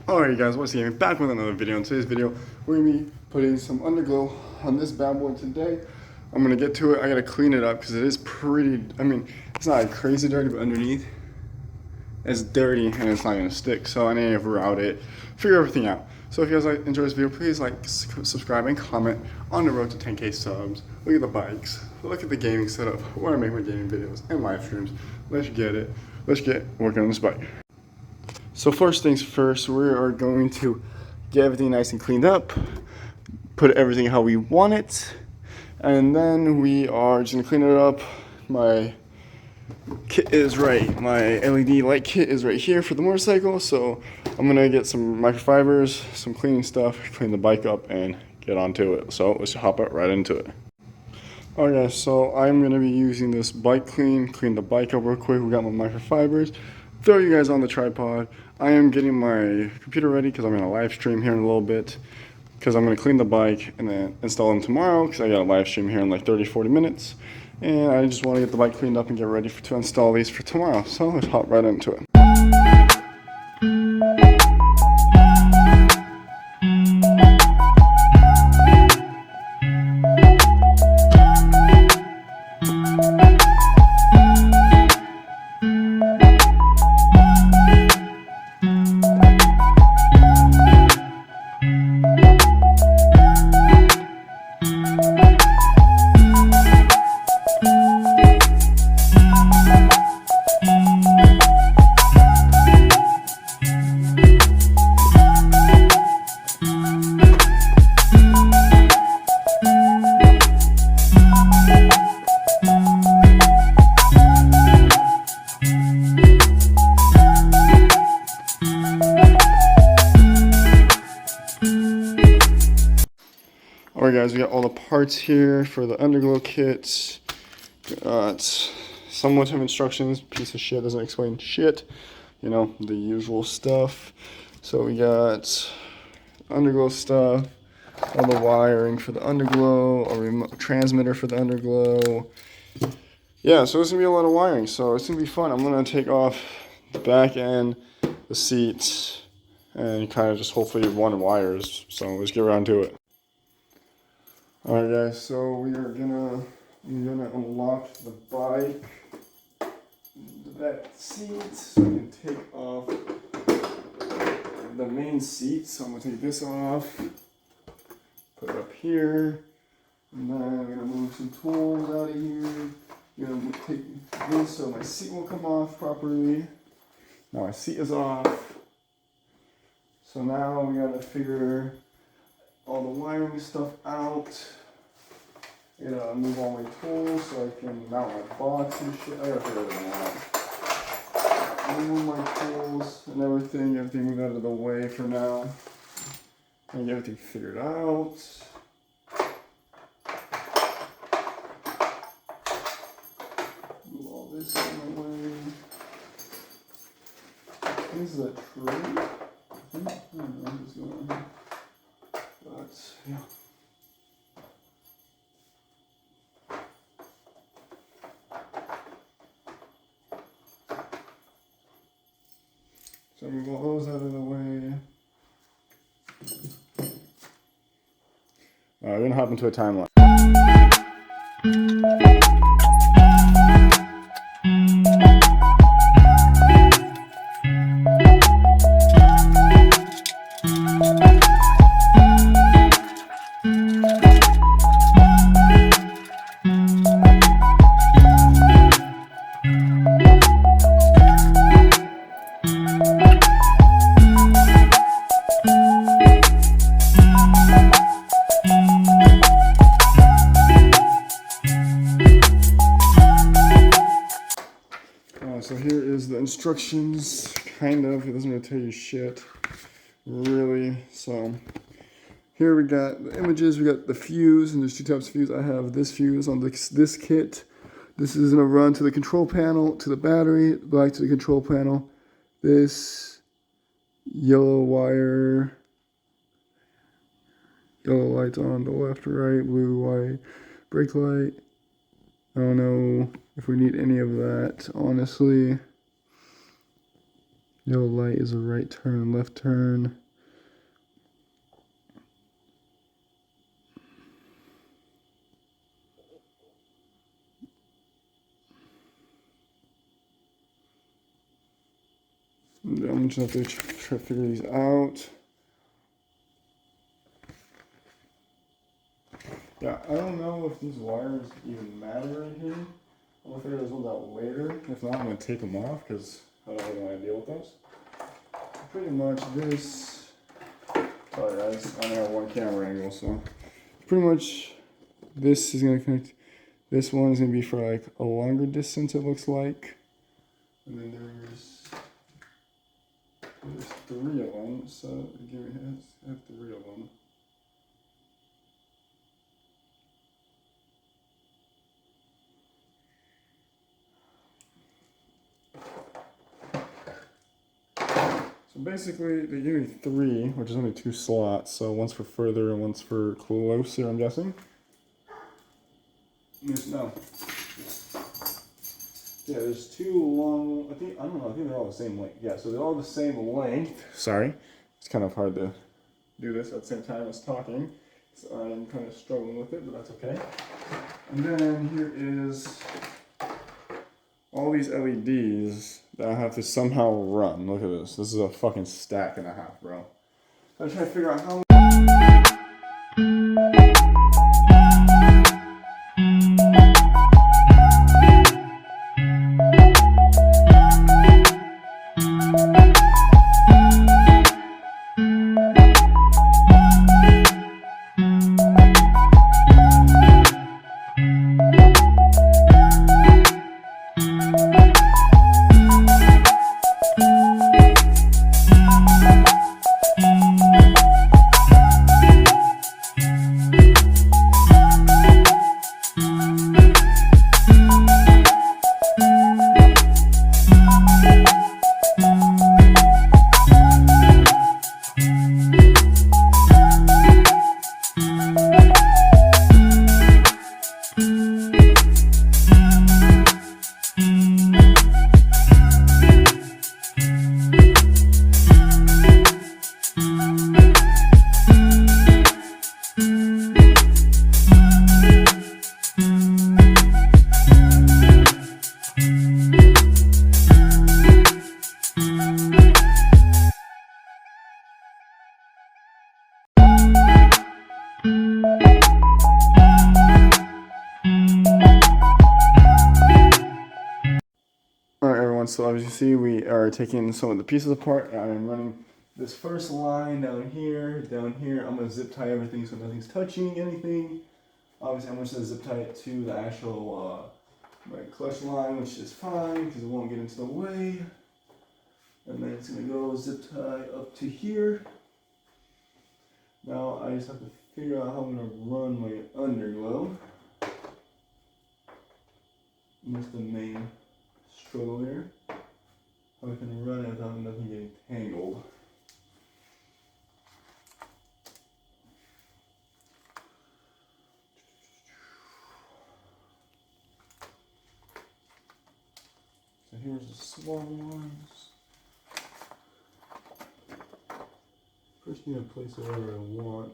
Alright guys, what's gaming? Back with another video. In today's video, we're going to be putting some underglow on this bad boy today. I'm going to get to it. I got to clean it up because it is pretty, it's not like crazy dirty, but underneath it's dirty and it's not going to stick. So I need to route it, figure everything out. So if you guys enjoy this video, please subscribe, and comment on the road to 10K subs. Look at the bikes. Look at the gaming setup where I make my gaming videos and live streams. Let's get it. Let's get working on this bike. So first things first, we are going to get everything nice and cleaned up, put everything how we want it, and then we are just gonna clean it up. My kit is right, my LED light kit is right here for the motorcycle, so I'm gonna get some microfibers, some cleaning stuff, clean the bike up, and get onto it. So let's hop right into it. Alright guys, so I'm gonna be using this bike clean the bike up real quick. We got my microfibers. Throw you guys on the tripod. I am getting my computer ready because I'm going to live stream here in a little bit, because I'm going to clean the bike and then install them tomorrow because I got a live stream here in like 30-40 minutes, and I just want to get the bike cleaned up and get ready to install these for tomorrow. So let's hop right into it. Alright guys, we got all the parts here for the Underglow kits. Got somewhat of instructions. Piece of shit, doesn't explain shit. You know, the usual stuff. So we got Underglow stuff, all the wiring for the Underglow, a remote transmitter for the Underglow. Yeah, so it's gonna be a lot of wiring, so it's gonna be fun. I'm gonna take off the back end, the seats, and kind of just hopefully run wires. So let's get around to it. Alright guys, so I'm gonna unlock the bike, the back seat, so we can take off the main seat. So I'm gonna take this off, put it up here, and then I'm gonna move some tools out of here. I'm gonna take this so my seat will come off properly. Now my seat is off. So now we gotta figure all the wiring stuff out. I gotta move all my tools so I can mount my box and shit. I gotta figure everything out. Move my tools and everything move out of the way for now. And get everything figured out. Move all this out of my way. This is a tree. I don't know what's going on. But yeah. So move all those out of the way. Alright, we're gonna hop into a timeline. So here is the instructions, kind of. It doesn't really tell you shit, really. So here we got the images, we got the fuse, and there's two types of fuse. I have this fuse on this kit. This is gonna run to the control panel, to the battery, back to the control panel. This yellow wire, yellow lights on the left, right, blue, white, brake light. I don't know if we need any of that, honestly. Yellow light is a right turn, left turn. I'm just gonna have to try to figure these out. Yeah, I don't know if these wires even matter right here. I'm gonna figure those ones out later. If not, I'm gonna take them off because I don't really want to deal with those. Pretty much this. Sorry guys, I only have one camera angle, so pretty much this is gonna connect. This one is gonna be for like a longer distance, it looks like. And then there's 3 of them, so give me I have 3 of them. So basically, they give me 3, which is only 2 slots. So one's for further and one's for closer, I'm guessing. No. Yeah, there's 2 long. I don't know. I think they're all the same length. Yeah, so they're all the same length. Sorry, it's kind of hard to do this at the same time as talking. So I'm kind of struggling with it, but that's okay. And then here is all these LEDs that I have to somehow run. Look at this. This is a fucking stack and a half, bro. I'm trying to figure out how. So as you see, we are taking some of the pieces apart. I'm running this first line down here, down here. I'm going to zip tie everything so nothing's touching anything. Obviously, I'm just going to zip tie it to the actual my clutch line, which is fine because it won't get into the way. And then it's going to go zip tie up to here. Now I just have to figure out how I'm going to run my underglow. And that's the main struggle here. How I can run it without nothing getting tangled. So here's the small ones. First need to place it wherever I want.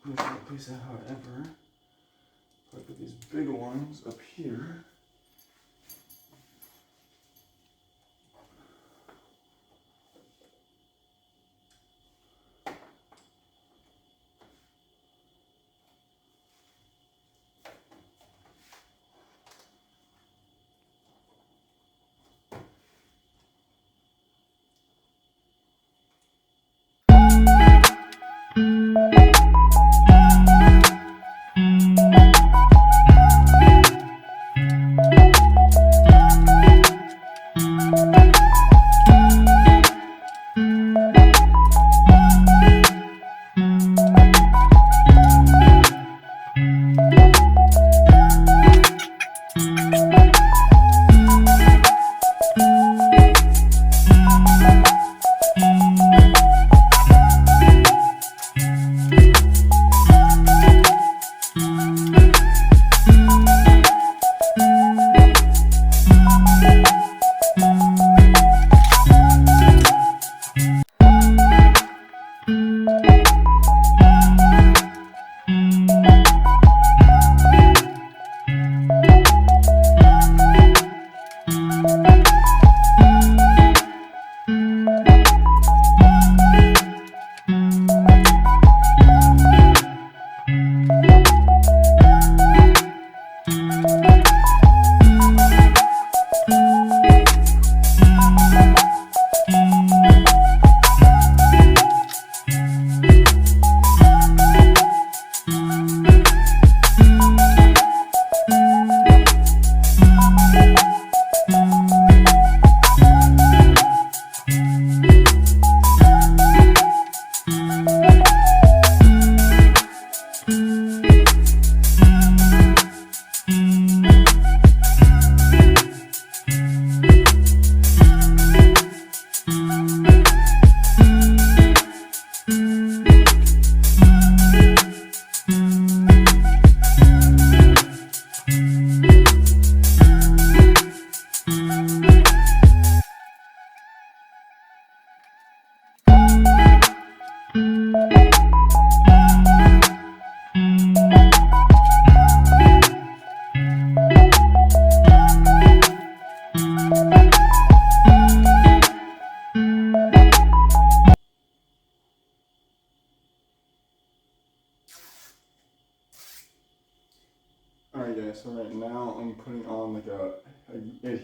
I'm just going to place it however. I put these big ones up here.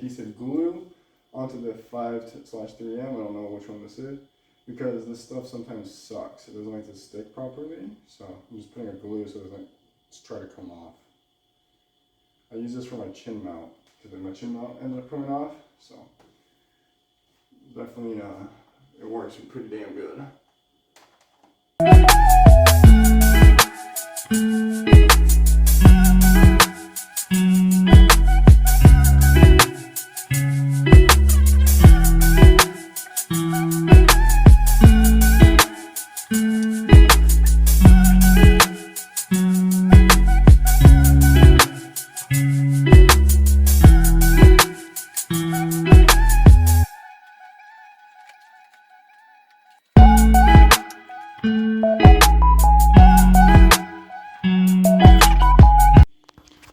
adhesive glue onto the 5/3M. I don't know which one this is, because this stuff sometimes sucks. It doesn't like to stick properly, so I'm just putting a glue so it doesn't try to come off. I use this for my chin mount, because my chin mount ended up coming off, so definitely it works pretty damn good.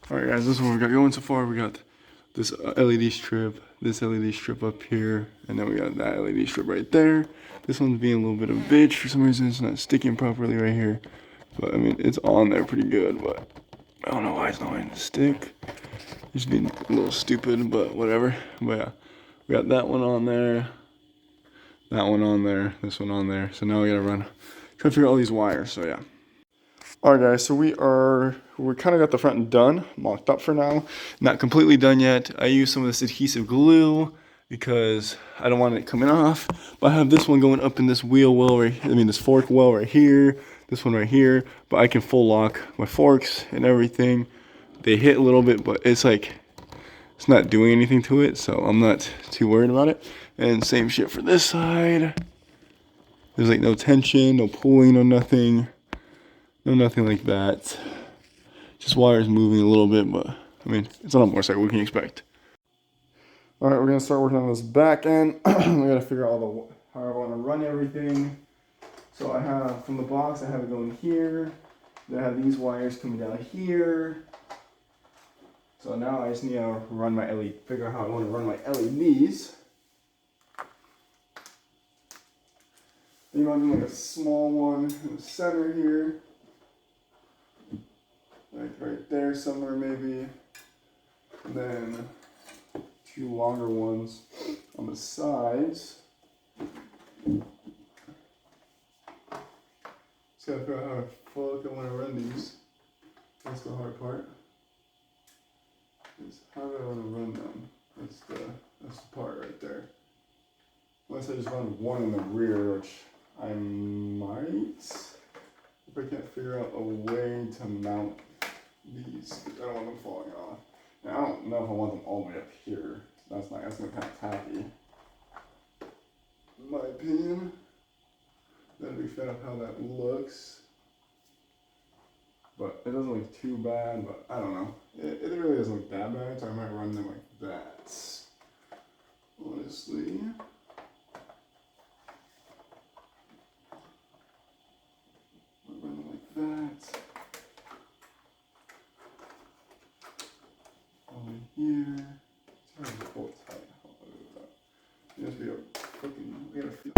Alright guys, this is what we got going so far. We got this LED strip, this LED strip up here, and then we got that LED strip right there. This one's being a little bit of a bitch. For some reason it's not sticking properly right here. But I mean, it's on there pretty good, but I don't know why it's not wanting to stick. It's being a little stupid, but whatever. But yeah, we got that one on there, that one on there, this one on there. So now we gotta try to figure out all these wires, so yeah. Alright guys, so we kind of got the front done, mocked up for now. Not completely done yet. I used some of this adhesive glue because I don't want it coming off. But I have this one going up in this wheel well, this fork well right here, this one right here. But I can full lock my forks and everything. They hit a little bit, but it's like, it's not doing anything to it, so I'm not too worried about it. And same shit for this side. There's like no tension, no pulling, no nothing. No, nothing like that. Just wires moving a little bit, but I mean, it's on a motorcycle, what can you expect? Alright, we're gonna start working on this back end. We gotta figure out how I wanna run everything. So I have, from the box, I have it going here. Then I have these wires coming down here. So now I just need to run my LED, figure out how I wanna run my LEDs. Then you want to do like a small one in the center here. Like right there somewhere maybe. And then 2 longer ones on the sides. Just gotta figure out how to fuck I want to run these. That's the hard part. Is how do I want to run them? That's the part right there. Unless I just run one in the rear, which I might, if I can't figure out a way to mount these. I don't want them falling off. Now, I don't know if I want them all the way up here. That's gonna be kind of tacky. In my opinion. Then we figure out how that looks. But it doesn't look too bad, but I don't know. It really doesn't look that bad, so I might run them like that. Honestly. Run them like that. Over here. It's hard to pull tight. It must be a fucking. We gotta feel.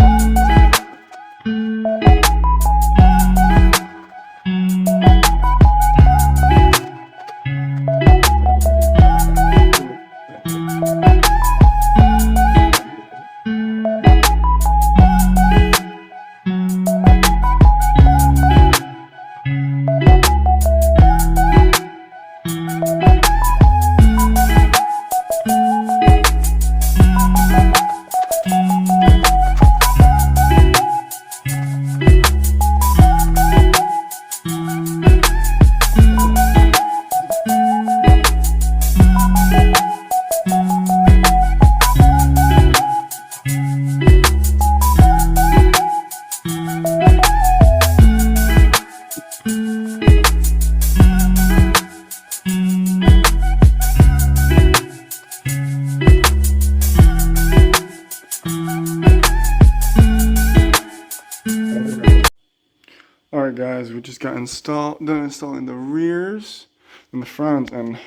Alright guys, we just got done installing the rears and the front, and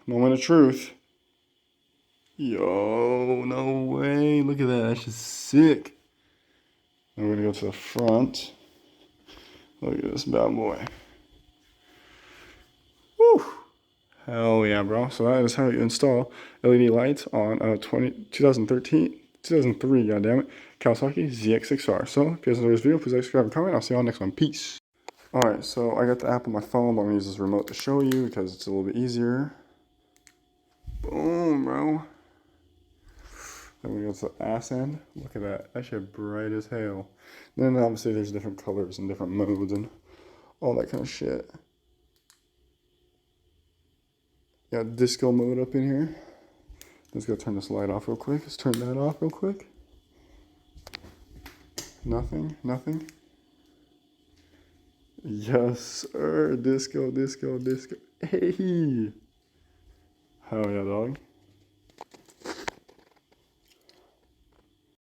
moment of truth. Yo, no way, look at that, that's just sick. Now we're gonna go to the front. Look at this bad boy. Woo! Hell yeah, bro. So that is how you install LED lights on a 2003, goddammit, Kawasaki ZX6R. So if you guys enjoyed this video, please like, subscribe, and comment. I'll see you all next one. Peace. Alright, so I got the app on my phone, but I'm going to use this remote to show you because it's a little bit easier. Boom, bro. Then we go to the ass end. Look at that. That shit bright as hell. Then obviously there's different colors and different modes and all that kind of shit. Got disco mode up in here. Let's go turn this light off real quick. Let's turn that off real quick. Nothing, nothing. Yes, sir. Disco, disco, disco. Hey. Hell yeah, dog.